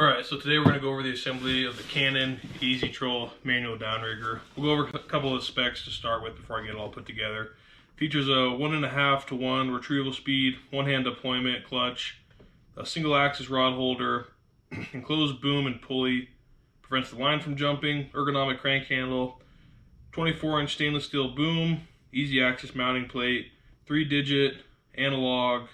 Alright, so today we're going to go over the assembly of the Canon Easi-Troll manual downrigger. We'll go over a couple of specs to start with before I get it all put together. Features a 1.5 to 1 retrieval speed, one-hand deployment clutch, a single axis rod holder, enclosed boom and pulley, prevents the line from jumping, ergonomic crank handle, 24-inch stainless steel boom, easy access mounting plate, 3-digit analog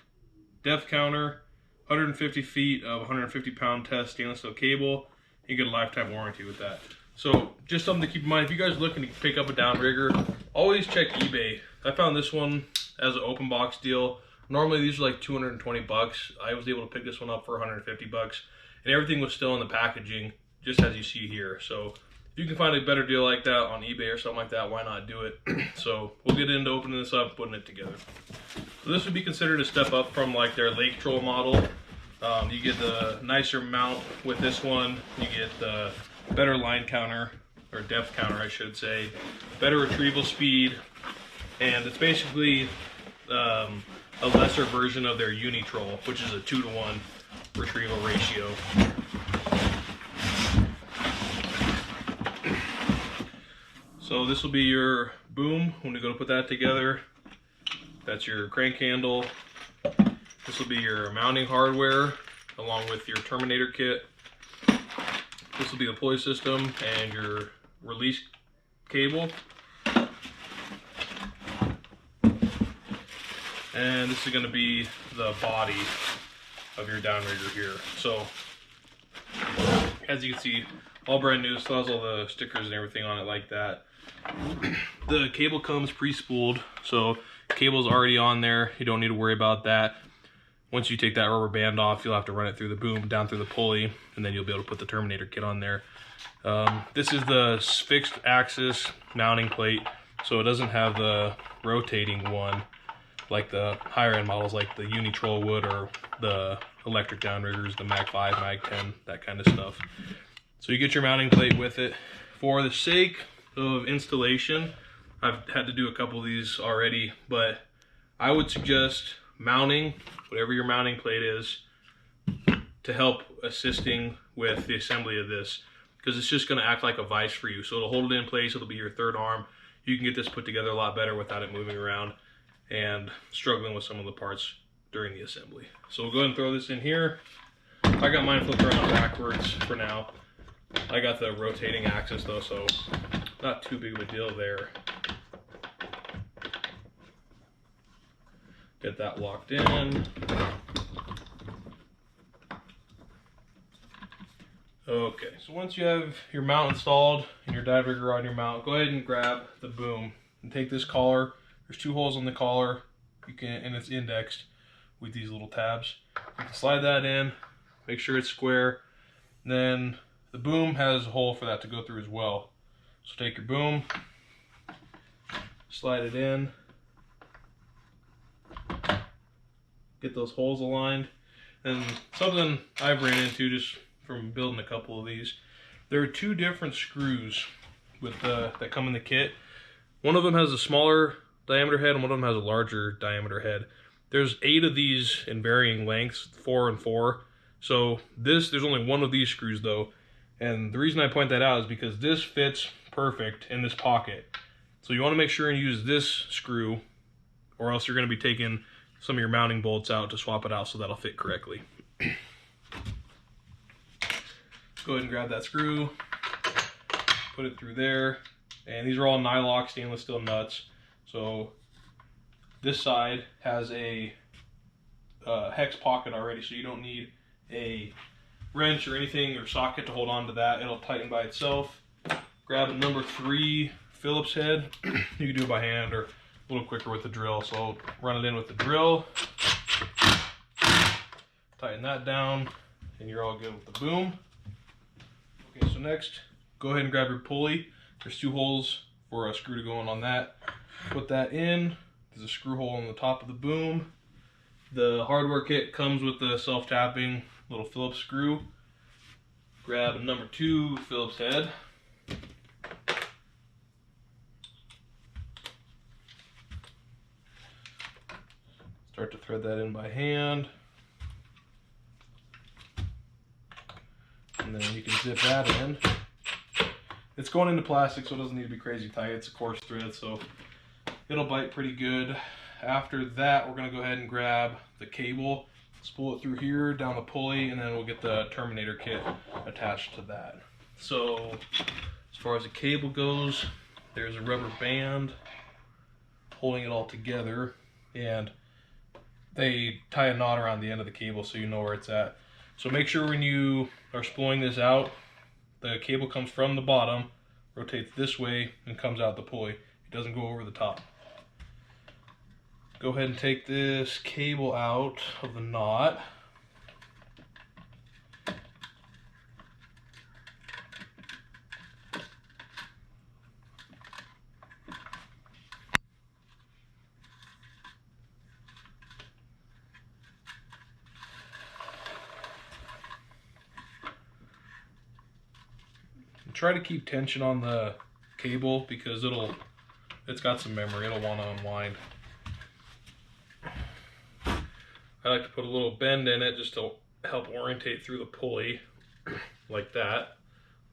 depth counter, 150 feet of 150-pound test stainless steel cable. You get a lifetime warranty with that. So just something to keep in mind, if you guys are looking to pick up a downrigger, always check eBay. I found this one as an open box deal. Normally these are like 220 bucks. I was able to pick this one up for 150 bucks, and everything was still in the packaging, just as you see here. So if you can find a better deal like that on eBay or something like that, why not do it? So we'll get into opening this up, putting it together. So this would be considered a step up from like their Easi-Troll model. You get the nicer mount with this one. You get the better line counter, or depth counter I should say, better retrieval speed, and it's basically a lesser version of their Easi-Troll, which is a 2-to-1 retrieval ratio. So this will be your boom when we go to put that together. That's your crank handle. This will be your mounting hardware along with your terminator kit. This will be the pulley system and your release cable. And this is going to be the body of your downrigger here. So as you can see, all brand new, still has all the stickers and everything on it like that. The cable comes pre-spooled, so cable's already on there. You don't need to worry about that. Once you take that rubber band off, you'll have to run it through the boom, down through the pulley, and then you'll be able to put the terminator kit on there. This is the fixed axis mounting plate, so it doesn't have the rotating one like the higher end models like the Easi-Troll would, or the electric downriggers, the Mag 5, Mag 10, that kind of stuff. So you get your mounting plate with it. For the sake of installation, I've had to do a couple of these already, but I would suggest mounting whatever your mounting plate is to help assisting with the assembly of this, because it's just going to act like a vise for you. So it'll hold it in place, it'll be your third arm. You can get this put together a lot better without it moving around and struggling with some of the parts during the assembly. So we'll go ahead and throw this in here. I got mine flipped around backwards for now. I got the rotating axis though, so not too big of a deal there. Get that locked in. Okay, so once you have your mount installed and your downrigger on your mount, go ahead and grab the boom and take this collar. There's 2 holes on the collar, and it's indexed with these little tabs. You can slide that in, make sure it's square. Then the boom has a hole for that to go through as well. So take your boom, slide it in, get those holes aligned. And something I've ran into just from building a couple of these, there are 2 different screws with that come in the kit. One of them has a smaller diameter head and one of them has a larger diameter head. There's 8 of these in varying lengths, 4 and 4. So there's only 1 of these screws though, and the reason I point that out is because this fits perfect in this pocket. So you want to make sure and use this screw, or else you're going to be taking some of your mounting bolts out to swap it out so that'll fit correctly. Go ahead and grab that screw, put it through there, and these are all nylock stainless steel nuts. So this side has a hex pocket already, so you don't need a wrench or anything or socket to hold on to that. It'll tighten by itself. Grab a number 3 Phillips head. You can do it by hand or a little quicker with the drill. So I'll run it in with the drill, tighten that down, and you're all good with the boom. Okay, so next, go ahead and grab your pulley. There's 2 holes for a screw to go in on that. Put that in. There's a screw hole on the top of the boom. The hardware kit comes with the self-tapping little Phillips screw. Grab a number 2 Phillips head. Start to thread that in by hand. And then you can zip that in. It's going into plastic, so it doesn't need to be crazy tight. It's a coarse thread, so it'll bite pretty good. After that, we're going to go ahead and grab the cable, spool it through here, down the pulley, and then we'll get the Terminator kit attached to that. So, as far as the cable goes, there's a rubber band holding it all together, and they tie a knot around the end of the cable so you know where it's at. So make sure when you are spooling this out, the cable comes from the bottom, rotates this way, and comes out the pulley. It doesn't go over the top. Go ahead and take this cable out of the knot. Try to keep tension on the cable because it's got some memory. It'll want to unwind. I like to put a little bend in it just to help orientate through the pulley like that.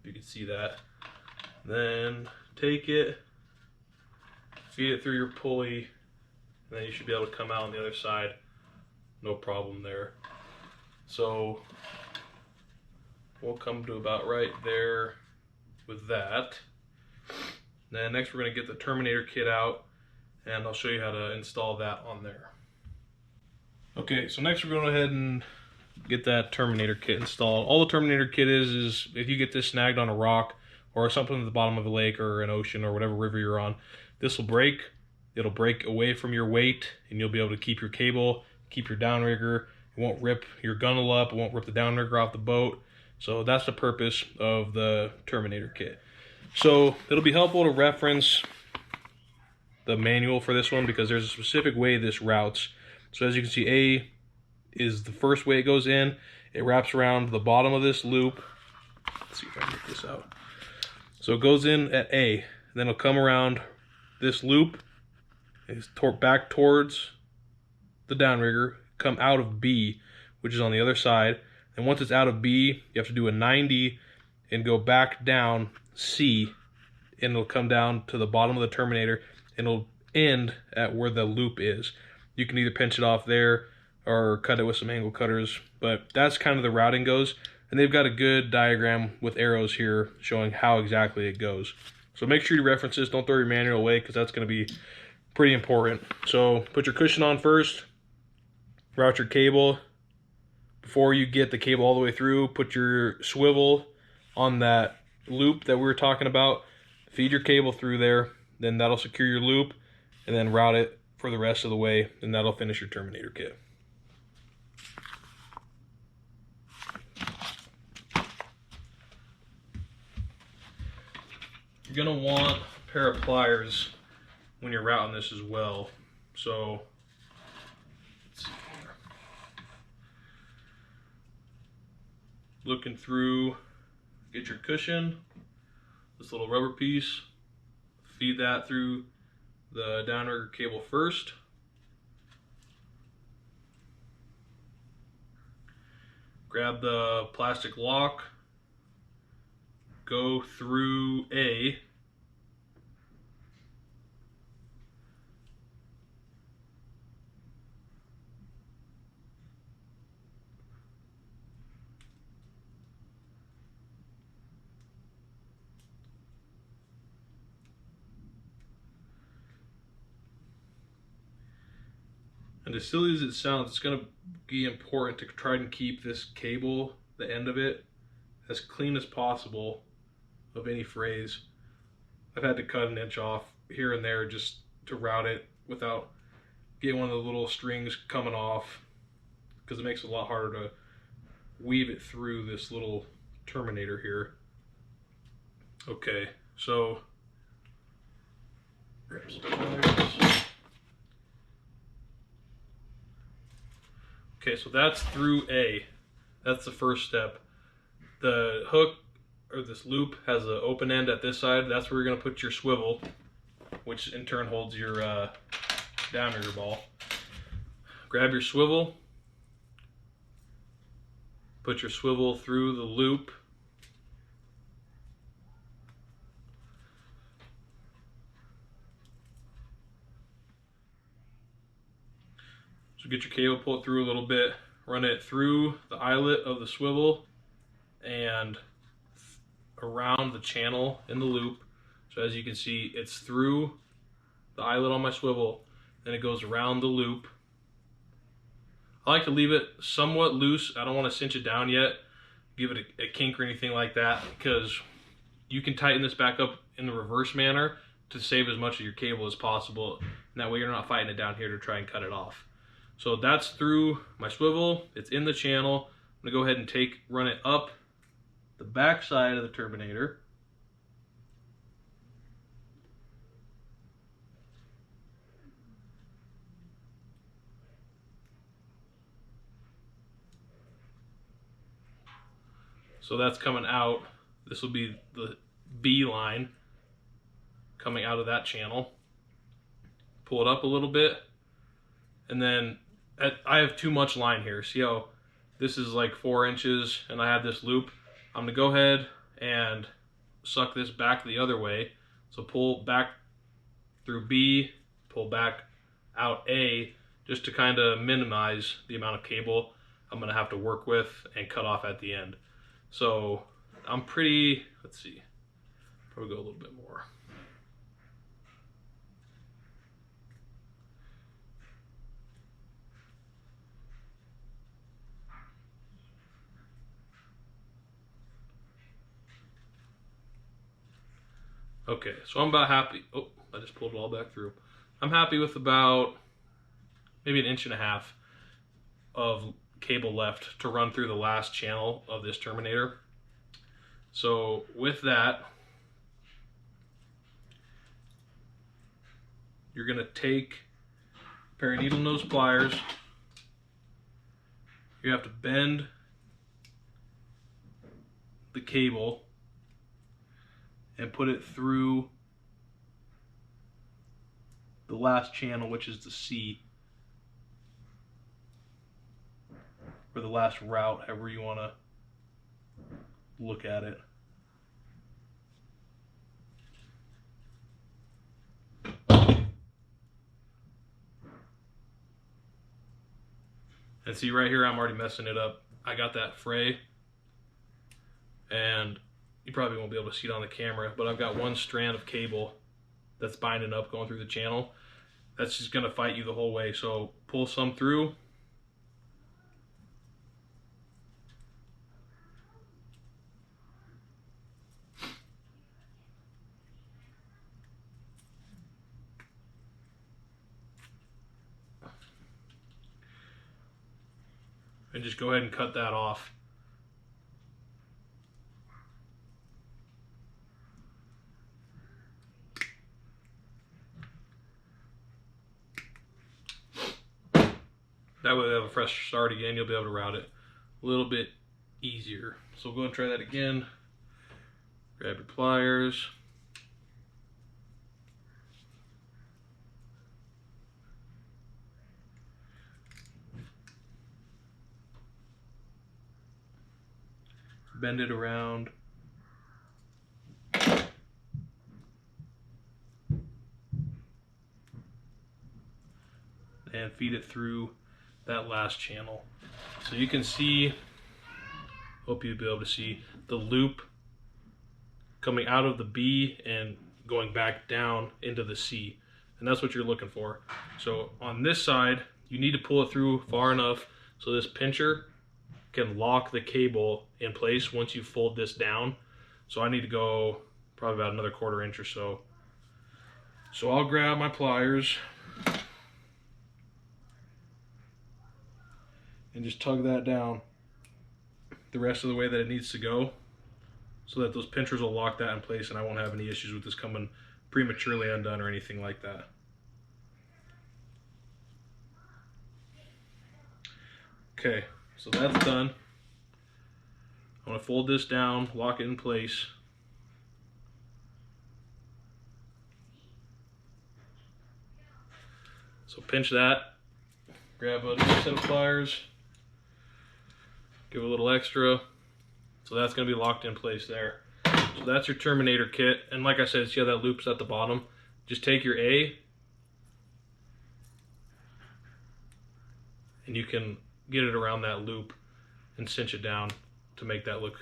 If you can see that. Then take it, feed it through your pulley, and then you should be able to come out on the other side. No problem there. So we'll come to about right there with that. Then next we're going to get the Terminator kit out, and I'll show you how to install that on there. Okay, so next we're going to go ahead and get that Terminator kit installed. All the Terminator kit is if you get this snagged on a rock or something at the bottom of a lake or an ocean or whatever river you're on, this will break. It'll break away from your weight, and you'll be able to keep your cable, keep your downrigger. It won't rip your gunnel up. It won't rip the downrigger off the boat. So that's the purpose of the Terminator kit. So it'll be helpful to reference the manual for this one because there's a specific way this routes. So as you can see, A is the first way it goes in. It wraps around the bottom of this loop. Let's see if I can get this out. So it goes in at A, and then it'll come around this loop, it's back towards the downrigger, come out of B, which is on the other side. And once it's out of B, you have to do a 90 and go back down C, and it'll come down to the bottom of the Terminator, and it'll end at where the loop is. You can either pinch it off there or cut it with some angle cutters, but that's kind of the routing goes. And they've got a good diagram with arrows here showing how exactly it goes. So make sure you reference this. Don't throw your manual away because that's going to be pretty important. So put your cushion on first, route your cable. Before you get the cable all the way through, put your swivel on that loop that we were talking about. Feed your cable through there, then that'll secure your loop, and then route it for the rest of the way, and that'll finish your Terminator kit. You're going to want a pair of pliers when you're routing this as well. So let's see here. Looking through, get your cushion, this little rubber piece, feed that through the downrigger cable first. Grab the plastic lock, go through A, and as silly as it sounds, it's going to be important to try and keep this cable, the end of it, as clean as possible of any frays. I've had to cut an inch off here and there just to route it without getting one of the little strings coming off, because it makes it a lot harder to weave it through this little Terminator here. Okay, so grab some pliers. Okay, so that's through A. That's the first step. The hook, or this loop, has an open end at this side. That's where you're going to put your swivel, which in turn holds your downrigger ball. Grab your swivel, put your swivel through the loop So get your cable, pull it through a little bit, run it through the eyelet of the swivel and around the channel in the loop. So as you can see, it's through the eyelet on my swivel, then it goes around the loop. I like to leave it somewhat loose. I don't want to cinch it down yet, give it a kink or anything like that, because you can tighten this back up in the reverse manner to save as much of your cable as possible. And that way you're not fighting it down here to try and cut it off. So that's through my swivel, it's in the channel. I'm gonna go ahead and run it up the back side of the turbinator. So that's coming out. This will be the B line coming out of that channel. Pull it up a little bit, and then I have too much line here. See how this is like 4 inches and I have this loop? I'm gonna go ahead and suck this back the other way. So pull back through B, pull back out A, just to kind of minimize the amount of cable I'm gonna have to work with and cut off at the end. So I'm pretty, let's see, probably go a little bit more. Okay, so I'm about happy. Oh, I just pulled it all back through. I'm happy with about maybe 1.5 inches of cable left to run through the last channel of this terminator. So with that, you're gonna take a pair of needle nose pliers. You have to bend the cable and put it through the last channel, which is the C, or the last route, however you want to look at it. And see right here, I'm already messing it up. I got that fray, and you probably won't be able to see it on the camera, but I've got one strand of cable that's binding up going through the channel. That's just gonna fight you the whole way. So pull some through. And just go ahead and cut that off. That way they have a fresh start again, you'll be able to route it a little bit easier. So go and try that again. Grab your pliers. Bend it around. And feed it through that last channel. So you can see, hope you'll be able to see the loop coming out of the B and going back down into the C. And that's what you're looking for. So on this side, you need to pull it through far enough so this pincher can lock the cable in place once you fold this down. So I need to go probably about another 1/4 inch or so. So I'll grab my pliers and just tug that down the rest of the way that it needs to go, so that those pinchers will lock that in place and I won't have any issues with this coming prematurely undone or anything like that. Okay, so that's done. I'm gonna fold this down, lock it in place. So pinch that, grab a set of pliers, give it a little extra. So that's gonna be locked in place there. So that's your terminator kit. And like I said, see how that loop's at the bottom? Just take your A, and you can get it around that loop and cinch it down to make that look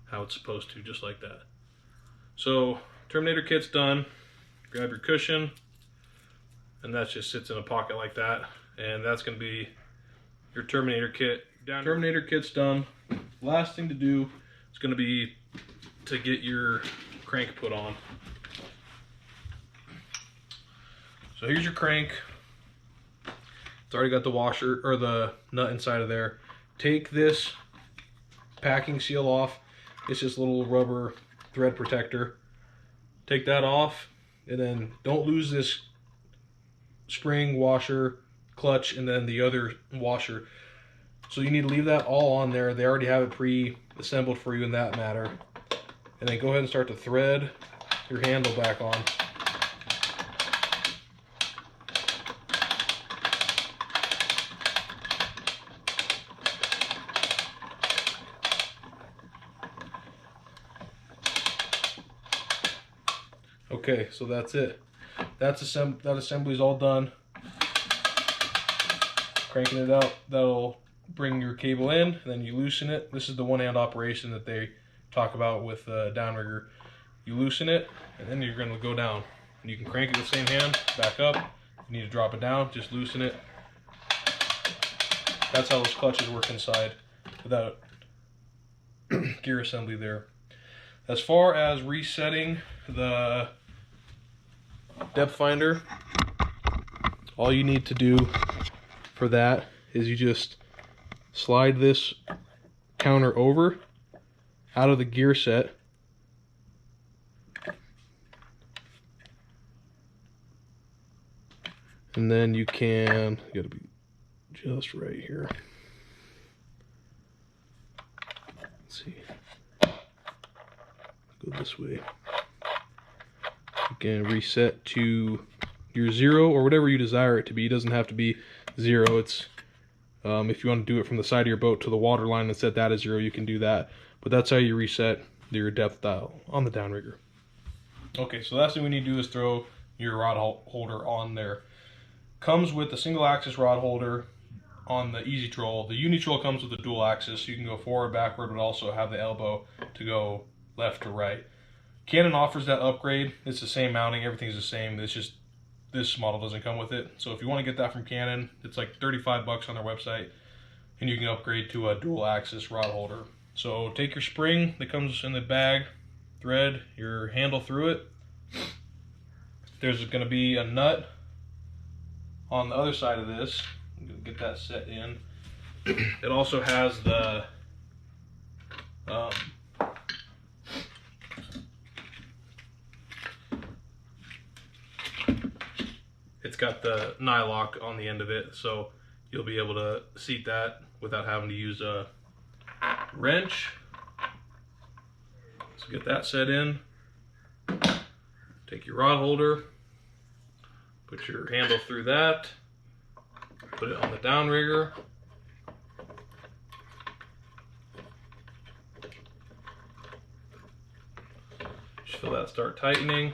how it's supposed to, just like that. So Terminator kit's done. Grab your cushion, and that just sits in a pocket like that, and that's going to be your Terminator kit. Terminator kit's done. Last thing to do is going to be to get your crank put on. So here's your crank. It's already got the washer or the nut inside of there. Take this packing seal off. It's just a little rubber thread protector. Take that off, and then don't lose this spring, washer, clutch, and then the other washer. So you need to leave that all on there. They already have it pre-assembled for you in that matter. And then go ahead and start to thread your handle back on. Okay, so that's it. That assembly is all done. Cranking it out, that'll bring your cable in, and then you loosen it. This is the one-hand operation that they talk about with Downrigger. You loosen it, and then you're going to go down. And you can crank it with the same hand, back up. You need to drop it down, just loosen it. That's how those clutches work inside without gear assembly there. As far as resetting the depth finder, all you need to do for that is you just slide this counter over out of the gear set, and then you can, you gotta be just right here. Let's see, go this way. You can reset to your 0 or whatever you desire it to be. It doesn't have to be 0. It's if you want to do it from the side of your boat to the water line and set that as 0, you can do that. But that's how you reset your depth dial on the Downrigger. Okay, so last thing we need to do is throw your rod holder on there. Comes with a single axis rod holder on the Easi-Troll. The Uni-Troll comes with a dual axis, so you can go forward, backward, but also have the elbow to go left to right. Canon offers that upgrade. It's the same mounting, everything's the same. It's just this model doesn't come with it. So if you want to get that from Canon, it's like 35 bucks on their website, and you can upgrade to a dual axis rod holder. So take your spring that comes in the bag, thread your handle through it. There's going to be a nut on the other side of this. I'm going to get that set in. It also has the it's got the nylock on the end of it, so you'll be able to seat that without having to use a wrench. So get that set in. Take your rod holder, put your handle through that, put it on the Downrigger. Just feel that start tightening.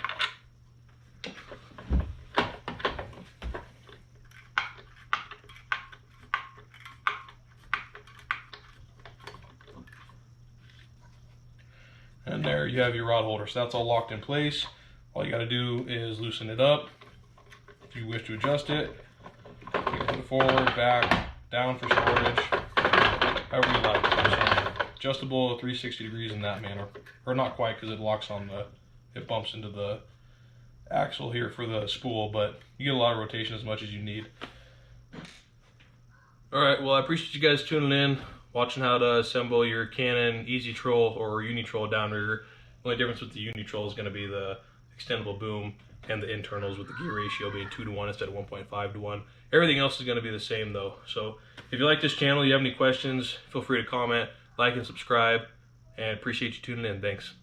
And there you have your rod holder. So that's all locked in place. All you got to do is loosen it up. If you wish to adjust it, you can put it forward, back, down for storage, however you like. So adjustable 360 degrees in that manner. Or not quite, because it locks on the, it bumps into the axle here for the spool, but you get a lot of rotation as much as you need. Alright, well I appreciate you guys tuning in, watching how to assemble your Canon Easi-Troll or Uni-Troll Downrigger. The only difference with the Uni-Troll is going to be the extendable boom and the internals, with the gear ratio being 2:1 instead of 1.5:1. Everything else is going to be the same though. So if you like this channel, you have any questions, feel free to comment, like, and subscribe, and appreciate you tuning in. Thanks.